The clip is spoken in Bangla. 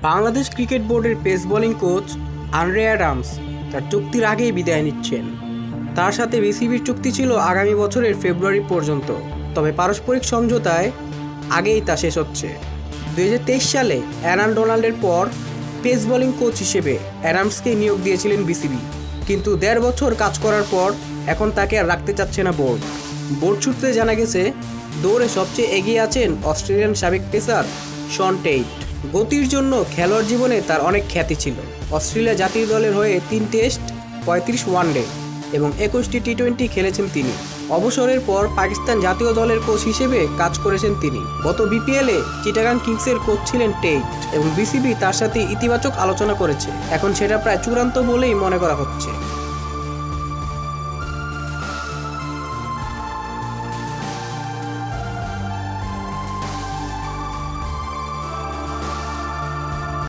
বাংলাদেশ ক্রিকেট বোর্ডের pace bowling coach Andre Adams তার চুক্তির আগেই বিদায় নিচ্ছেন। তার সাথে বিসিবির চুক্তি ছিল আগামী বছরের ফেব্রুয়ারি পর্যন্ত, তবে পারস্পরিক সমঝোতায় আগেই তা শেষ হচ্ছে। 2023 সালে অ্যারন ডোনাল্ডের পর পেস বোলিং কোচ হিসেবে অ্যাডামসকে নিয়োগ দিয়েছিলেন বিসিবি, কিন্তু 1.5 বছর কাজ করার পর এখন তাকে আর রাখতে চাচ্ছে না বোর্ড। বোর্ড সূত্রে জানা গেছে, দৌড়ে সবচেয়ে এগিয়ে আছেন অস্ট্রেলিয়ান সাবেক পেসার শন টেইট। গতির জন্য খেলোয়াড় জীবনে তার অনেক খ্যাতি ছিল। অস্ট্রেলিয়া জাতীয় দলের হয়ে 3 টেস্ট, 35 ওয়ানডে এবং 21টি টি-20 খেলেছেন তিনি। অবসরের পর পাকিস্তান জাতীয় দলের কোচ হিসেবে কাজ করেছেন তিনি। গত বিপিএলে চিটাগাং কিংসের কোচ ছিলেন টেইট এবং বিসিবি তার সাথে ইতিবাচক আলোচনা করেছে। এখন সেটা প্রায় চূড়ান্ত বলেই মনে করা হচ্ছে।